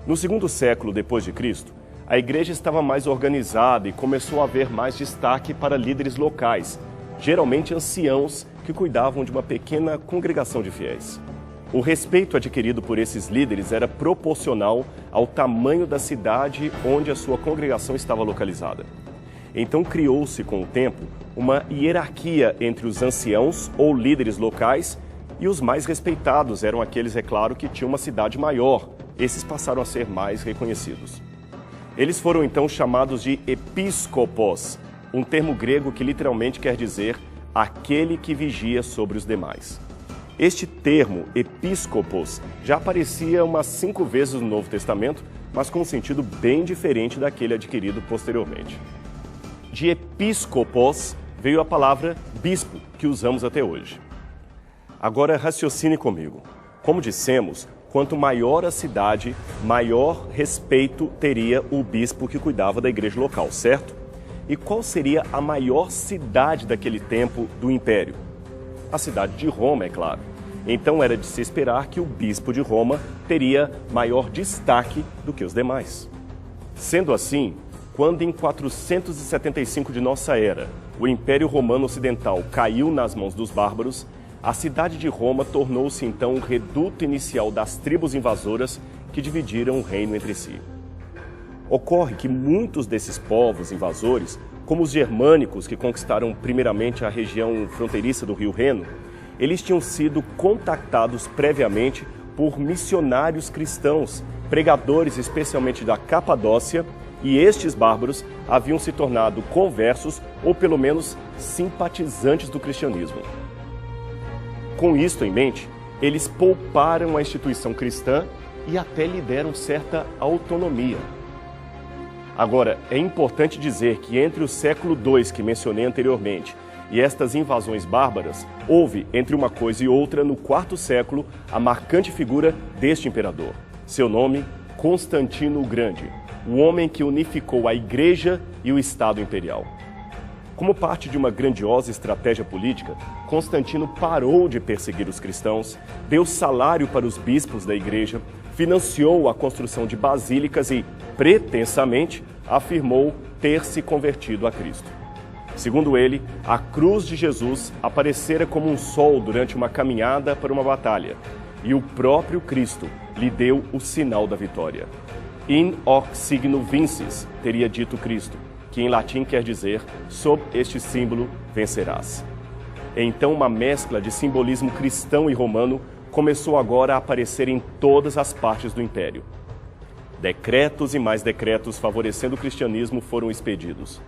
No segundo século depois de Cristo, a igreja estava mais organizada e começou a haver mais destaque para líderes locais, geralmente anciãos que cuidavam de uma pequena congregação de fiéis. O respeito adquirido por esses líderes era proporcional ao tamanho da cidade onde a sua congregação estava localizada. Então criou-se com o tempo uma hierarquia entre os anciãos ou líderes locais e os mais respeitados eram aqueles, é claro, que tinham uma cidade maior. Esses passaram a ser mais reconhecidos. Eles foram então chamados de episcopos, um termo grego que literalmente quer dizer aquele que vigia sobre os demais. Este termo, episcopos, já aparecia umas 5 vezes no Novo Testamento, mas com um sentido bem diferente daquele adquirido posteriormente. De episcopos veio a palavra bispo, que usamos até hoje. Agora raciocine comigo. Como dissemos, quanto maior a cidade, maior respeito teria o bispo que cuidava da igreja local, certo? E qual seria a maior cidade daquele tempo do Império? A cidade de Roma, é claro. Então era de se esperar que o bispo de Roma teria maior destaque do que os demais. Sendo assim, quando em 475 de nossa era, o Império Romano Ocidental caiu nas mãos dos bárbaros, a cidade de Roma tornou-se então o reduto inicial das tribos invasoras que dividiram o reino entre si. Ocorre que muitos desses povos invasores, como os germânicos que conquistaram primeiramente a região fronteiriça do rio Reno, eles tinham sido contactados previamente por missionários cristãos, pregadores especialmente da Capadócia, e estes bárbaros haviam se tornado conversos ou pelo menos simpatizantes do cristianismo. Com isto em mente, eles pouparam a instituição cristã e até lhe deram certa autonomia. Agora, é importante dizer que entre o século II que mencionei anteriormente e estas invasões bárbaras, houve, entre uma coisa e outra, no IV século, a marcante figura deste imperador. Seu nome, Constantino o Grande, o homem que unificou a igreja e o Estado imperial. Como parte de uma grandiosa estratégia política, Constantino parou de perseguir os cristãos, deu salário para os bispos da igreja, financiou a construção de basílicas e, pretensamente, afirmou ter se convertido a Cristo. Segundo ele, a cruz de Jesus aparecera como um sol durante uma caminhada para uma batalha, e o próprio Cristo lhe deu o sinal da vitória. In hoc signo vinces, teria dito Cristo, que em latim quer dizer, sob este símbolo vencerás. Então uma mescla de simbolismo cristão e romano começou agora a aparecer em todas as partes do império. Decretos e mais decretos favorecendo o cristianismo foram expedidos.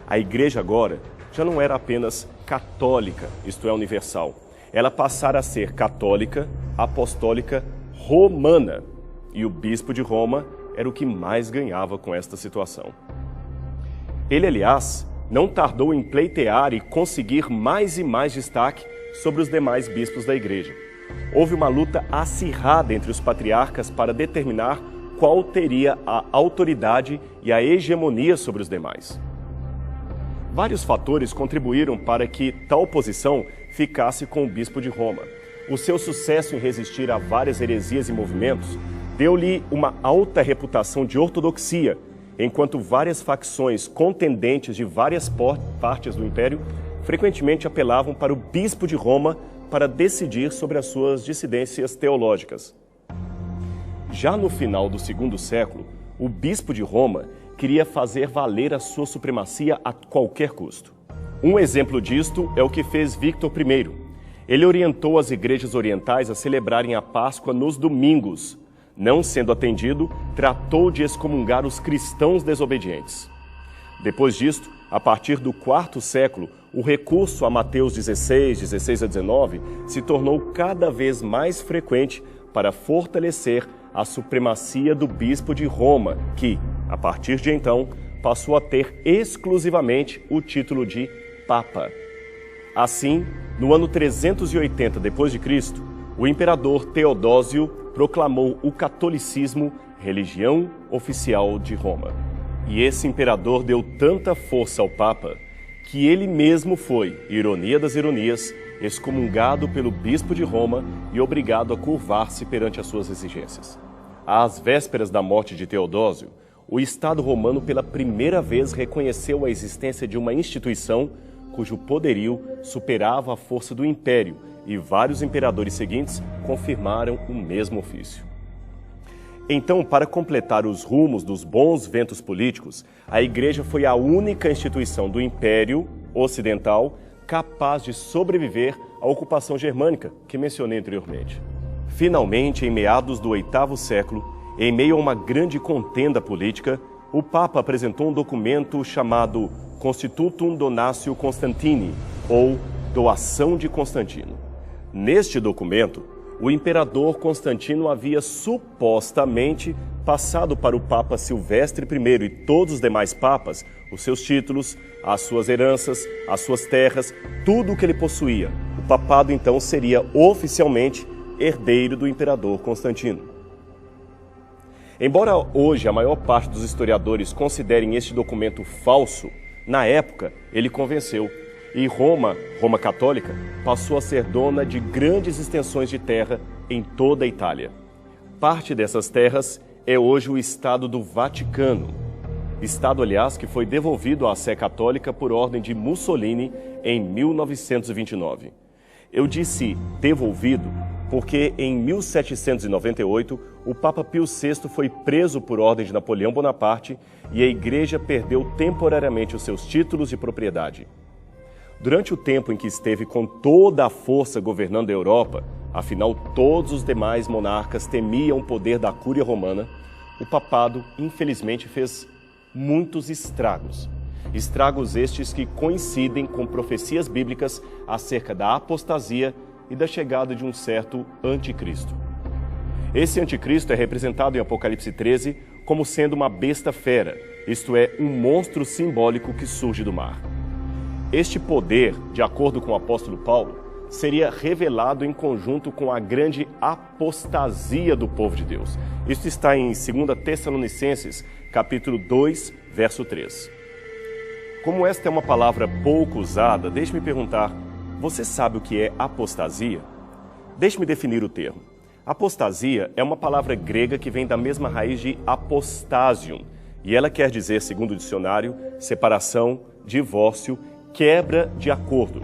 A igreja agora já não era apenas católica, isto é, universal. Ela passara a ser católica, apostólica, romana. E o bispo de Roma era o que mais ganhava com esta situação. Ele, aliás, não tardou em pleitear e conseguir mais e mais destaque sobre os demais bispos da igreja. Houve uma luta acirrada entre os patriarcas para determinar qual teria a autoridade e a hegemonia sobre os demais. Vários fatores contribuíram para que tal posição ficasse com o bispo de Roma. O seu sucesso em resistir a várias heresias e movimentos deu-lhe uma alta reputação de ortodoxia, enquanto várias facções contendentes de várias partes do império frequentemente apelavam para o bispo de Roma para decidir sobre as suas dissidências teológicas. Já no final do segundo século, o bispo de Roma queria fazer valer a sua supremacia a qualquer custo. Um exemplo disto é o que fez Victor I. Ele orientou as igrejas orientais a celebrarem a Páscoa nos domingos. Não sendo atendido, tratou de excomungar os cristãos desobedientes. Depois disto, a partir do IV século, o recurso a Mateus 16, 16 a 19, se tornou cada vez mais frequente para fortalecer a supremacia do bispo de Roma, que, a partir de então, passou a ter exclusivamente o título de Papa. Assim, no ano 380 d.C., o imperador Teodósio proclamou o catolicismo religião oficial de Roma. E esse imperador deu tanta força ao Papa que ele mesmo foi, ironia das ironias, excomungado pelo bispo de Roma e obrigado a curvar-se perante as suas exigências. Às vésperas da morte de Teodósio, o Estado romano pela primeira vez reconheceu a existência de uma instituição cujo poderio superava a força do império, e vários imperadores seguintes confirmaram o mesmo ofício. Então, para completar os rumos dos bons ventos políticos, a Igreja foi a única instituição do Império Ocidental capaz de sobreviver à ocupação germânica que mencionei anteriormente. Finalmente, em meados do 8º século, em meio a uma grande contenda política, o Papa apresentou um documento chamado Constitutum Donatio Constantini, ou Doação de Constantino. Neste documento, o imperador Constantino havia supostamente passado para o Papa Silvestre I e todos os demais papas os seus títulos, as suas heranças, as suas terras, tudo o que ele possuía. O papado, então, seria oficialmente herdeiro do imperador Constantino. Embora hoje a maior parte dos historiadores considerem este documento falso, na época ele convenceu. E Roma católica, passou a ser dona de grandes extensões de terra em toda a Itália. Parte dessas terras é hoje o Estado do Vaticano. Estado, aliás, que foi devolvido à Sé Católica por ordem de Mussolini em 1929. Eu disse devolvido porque em 1798 o Papa Pio VI foi preso por ordem de Napoleão Bonaparte e a Igreja perdeu temporariamente os seus títulos de propriedade. Durante o tempo em que esteve com toda a força governando a Europa, afinal todos os demais monarcas temiam o poder da Cúria Romana, o papado infelizmente fez muitos estragos. Estragos estes que coincidem com profecias bíblicas acerca da apostasia e da chegada de um certo anticristo. Esse anticristo é representado em Apocalipse 13 como sendo uma besta fera, isto é, um monstro simbólico que surge do mar. Este poder, de acordo com o apóstolo Paulo, seria revelado em conjunto com a grande apostasia do povo de Deus. Isto está em 2 Tessalonicenses, capítulo 2, verso 3. Como esta é uma palavra pouco usada, deixe-me perguntar, você sabe o que é apostasia? Deixe-me definir o termo. Apostasia é uma palavra grega que vem da mesma raiz de apostasium, e ela quer dizer, segundo o dicionário, separação, divórcio, quebra de acordo.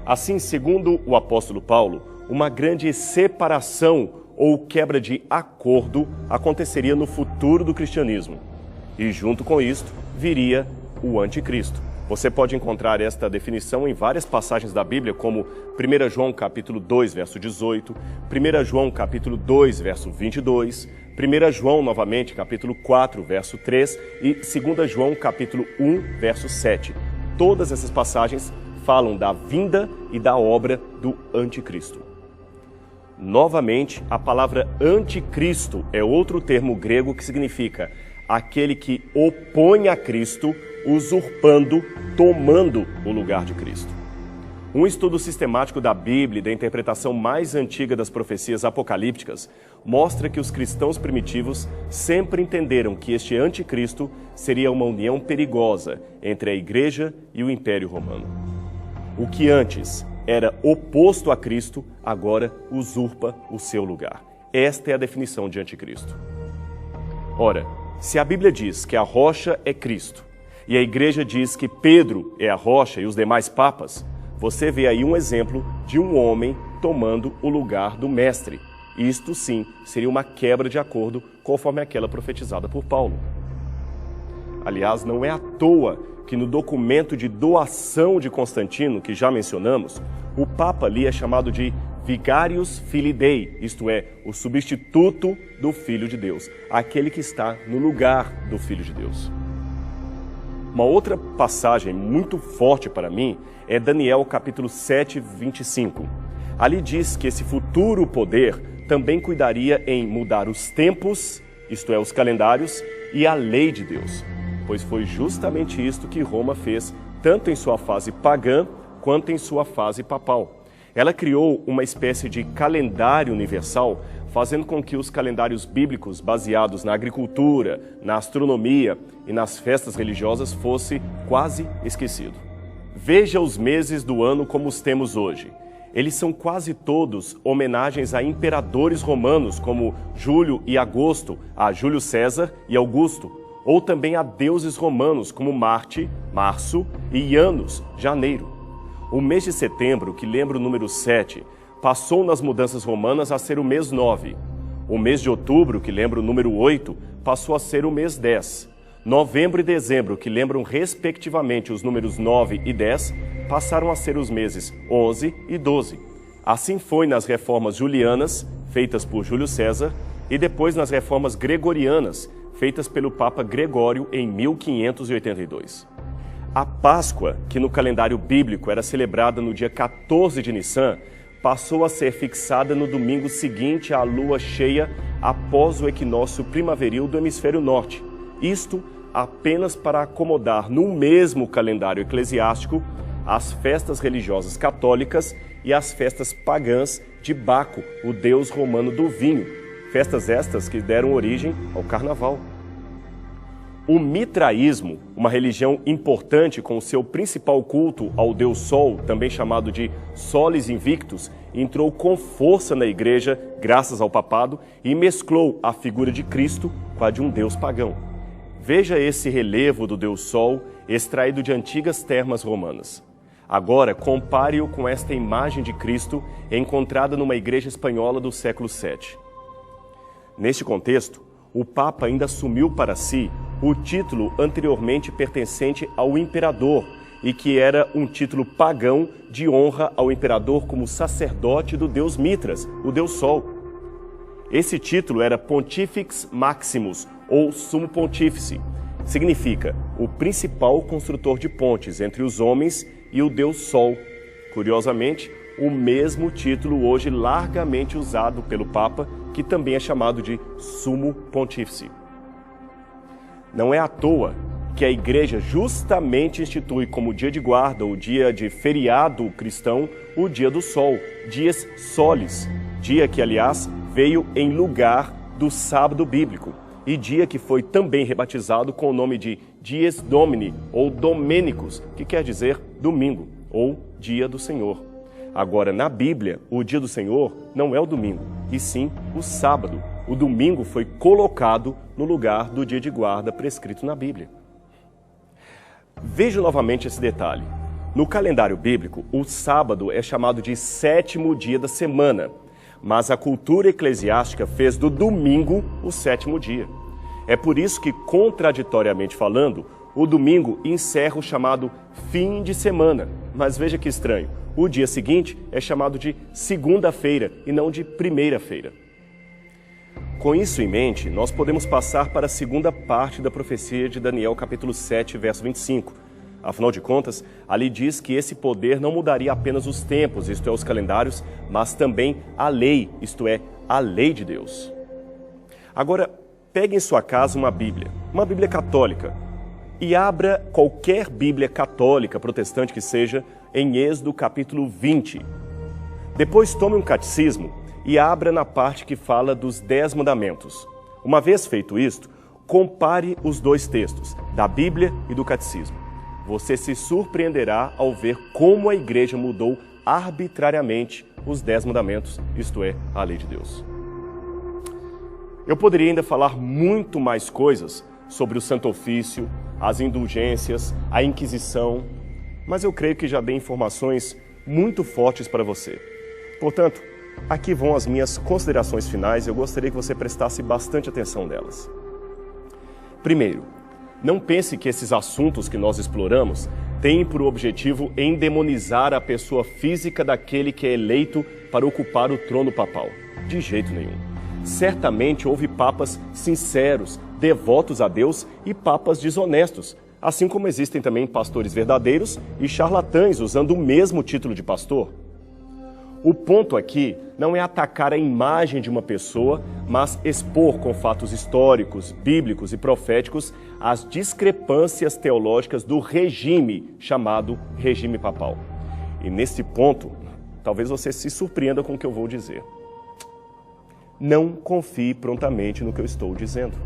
Assim, segundo o apóstolo Paulo, uma grande separação ou quebra de acordo aconteceria no futuro do cristianismo. E junto com isto, viria o anticristo. Você pode encontrar esta definição em várias passagens da Bíblia, como 1 João capítulo 2, verso 18, 1 João capítulo 2, verso 22, 1 João, novamente, capítulo 4, verso 3 e 2 João capítulo 1, verso 7. Todas essas passagens falam da vinda e da obra do anticristo. Novamente, a palavra anticristo é outro termo grego que significa aquele que opõe a Cristo, usurpando, tomando o lugar de Cristo. Um estudo sistemático da Bíblia e da interpretação mais antiga das profecias apocalípticas mostra que os cristãos primitivos sempre entenderam que este anticristo seria uma união perigosa entre a Igreja e o Império Romano. O que antes era oposto a Cristo, agora usurpa o seu lugar. Esta é a definição de anticristo. Ora, se a Bíblia diz que a rocha é Cristo e a Igreja diz que Pedro é a rocha e os demais papas, você vê aí um exemplo de um homem tomando o lugar do mestre. Isto sim seria uma quebra de acordo conforme aquela profetizada por Paulo. Aliás, não é à toa que no documento de doação de Constantino, que já mencionamos, o Papa ali é chamado de Vicarius Filii Dei, isto é, o substituto do Filho de Deus, aquele que está no lugar do Filho de Deus. Uma outra passagem muito forte para mim é Daniel capítulo 7, 25. Ali diz que esse futuro poder também cuidaria em mudar os tempos, isto é, os calendários, e a lei de Deus, pois foi justamente isto que Roma fez, tanto em sua fase pagã, quanto em sua fase papal. Ela criou uma espécie de calendário universal, fazendo com que os calendários bíblicos baseados na agricultura, na astronomia e nas festas religiosas fosse quase esquecido. Veja os meses do ano como os temos hoje. Eles são quase todos homenagens a imperadores romanos, como Júlio e Agosto, a Júlio César e Augusto, ou também a deuses romanos, como Marte, março, e Janus, janeiro. O mês de setembro, que lembra o número 7, passou nas mudanças romanas a ser o mês 9. O mês de outubro, que lembra o número 8, passou a ser o mês 10. Novembro e dezembro, que lembram respectivamente os números 9 e 10, passaram a ser os meses 11 e 12. Assim foi nas reformas julianas, feitas por Júlio César, e depois nas reformas gregorianas, feitas pelo Papa Gregório em 1582. A Páscoa, que no calendário bíblico era celebrada no dia 14 de Nissan, passou a ser fixada no domingo seguinte à lua cheia após o equinócio primaveril do hemisfério norte. Isto apenas para acomodar no mesmo calendário eclesiástico as festas religiosas católicas e as festas pagãs de Baco, o deus romano do vinho, festas estas que deram origem ao carnaval. O mitraísmo, uma religião importante com seu principal culto ao deus Sol, também chamado de Solis Invictus, entrou com força na igreja graças ao papado e mesclou a figura de Cristo com a de um deus pagão. Veja esse relevo do deus Sol extraído de antigas termas romanas. Agora, compare-o com esta imagem de Cristo encontrada numa igreja espanhola do século VII. Neste contexto, o Papa ainda assumiu para si o título anteriormente pertencente ao imperador e que era um título pagão de honra ao imperador como sacerdote do deus Mitras, o deus Sol. Esse título era Pontifex Maximus, ou Sumo Pontífice. Significa o principal construtor de pontes entre os homens e o deus Sol. Curiosamente, o mesmo título hoje largamente usado pelo Papa, que também é chamado de Sumo Pontífice. Não é à toa que a Igreja justamente institui como dia de guarda, o dia de feriado cristão, o dia do Sol, dies solis, dia que, aliás, veio em lugar do sábado bíblico, e dia que foi também rebatizado com o nome de Dies Domini, ou Domenicus, que quer dizer domingo, ou dia do Senhor. Agora, na Bíblia, o dia do Senhor não é o domingo, e sim o sábado. O domingo foi colocado no lugar do dia de guarda prescrito na Bíblia. Veja novamente esse detalhe. No calendário bíblico, o sábado é chamado de sétimo dia da semana, mas a cultura eclesiástica fez do domingo o sétimo dia. É por isso que, contraditoriamente falando, o domingo encerra o chamado fim de semana. Mas veja que estranho, o dia seguinte é chamado de segunda-feira e não de primeira-feira. Com isso em mente, nós podemos passar para a segunda parte da profecia de Daniel, capítulo 7, verso 25. Afinal de contas, ali diz que esse poder não mudaria apenas os tempos, isto é, os calendários, mas também a lei, isto é, a lei de Deus. Agora, pegue em sua casa uma Bíblia católica, e abra qualquer Bíblia católica, protestante que seja, em Êxodo capítulo 20. Depois tome um catecismo e abra na parte que fala dos 10 mandamentos. Uma vez feito isto, compare os dois textos, da Bíblia e do catecismo. Você se surpreenderá ao ver como a igreja mudou arbitrariamente os 10 mandamentos, isto é, a lei de Deus. Eu poderia ainda falar muito mais coisas sobre o Santo Ofício, as indulgências, a Inquisição, mas eu creio que já dei informações muito fortes para você. Portanto, aqui vão as minhas considerações finais e eu gostaria que você prestasse bastante atenção nelas. Primeiro, não pense que esses assuntos que nós exploramos têm por objetivo endemonizar a pessoa física daquele que é eleito para ocupar o trono papal. De jeito nenhum. Certamente houve papas sinceros, devotos a Deus e papas desonestos, assim como existem também pastores verdadeiros e charlatães usando o mesmo título de pastor. O ponto aqui não é atacar a imagem de uma pessoa, mas expor com fatos históricos, bíblicos e proféticos as discrepâncias teológicas do regime chamado regime papal. E nesse ponto, talvez você se surpreenda com o que eu vou dizer. Não confie prontamente no que eu estou dizendo.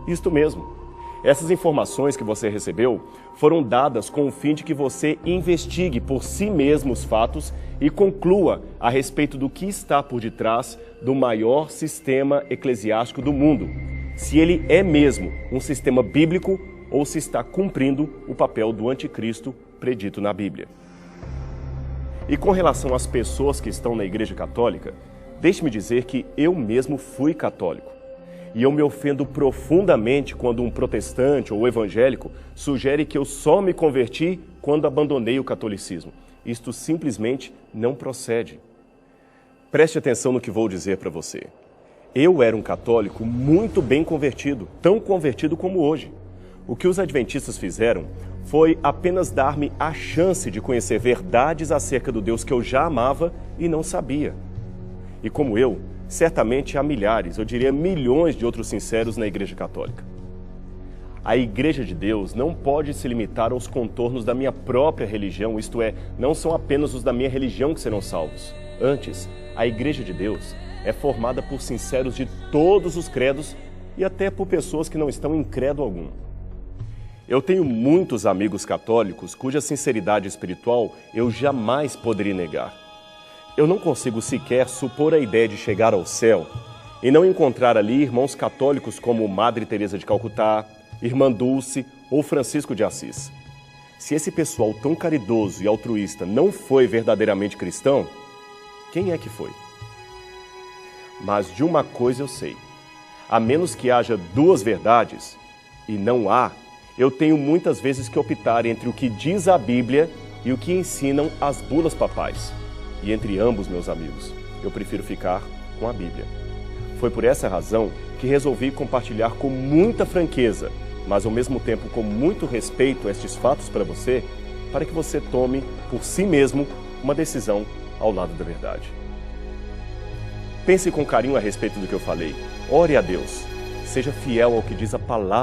Isto mesmo. Essas informações que você recebeu foram dadas com o fim de que você investigue por si mesmo os fatos e conclua a respeito do que está por detrás do maior sistema eclesiástico do mundo, se ele é mesmo um sistema bíblico ou se está cumprindo o papel do anticristo predito na Bíblia. E com relação às pessoas que estão na Igreja Católica, deixe-me dizer que eu mesmo fui católico. E eu me ofendo profundamente quando um protestante ou evangélico sugere que eu só me converti quando abandonei o catolicismo. Isto simplesmente não procede. Preste atenção no que vou dizer para você. Eu era um católico muito bem convertido, tão convertido como hoje. O que os adventistas fizeram foi apenas dar-me a chance de conhecer verdades acerca do Deus que eu já amava e não sabia. E como eu, certamente há milhares, eu diria milhões de outros sinceros na Igreja Católica. A Igreja de Deus não pode se limitar aos contornos da minha própria religião, isto é, não são apenas os da minha religião que serão salvos. Antes, a Igreja de Deus é formada por sinceros de todos os credos e até por pessoas que não estão em credo algum. Eu tenho muitos amigos católicos cuja sinceridade espiritual eu jamais poderia negar. Eu não consigo sequer supor a ideia de chegar ao céu e não encontrar ali irmãos católicos como Madre Teresa de Calcutá, Irmã Dulce ou Francisco de Assis. Se esse pessoal tão caridoso e altruísta não foi verdadeiramente cristão, quem é que foi? Mas de uma coisa eu sei, a menos que haja duas verdades, e não há, eu tenho muitas vezes que optar entre o que diz a Bíblia e o que ensinam as bulas papais. E entre ambos, meus amigos, eu prefiro ficar com a Bíblia. Foi por essa razão que resolvi compartilhar com muita franqueza, mas ao mesmo tempo com muito respeito estes fatos para você, para que você tome por si mesmo uma decisão ao lado da verdade. Pense com carinho a respeito do que eu falei. Ore a Deus. Seja fiel ao que diz a palavra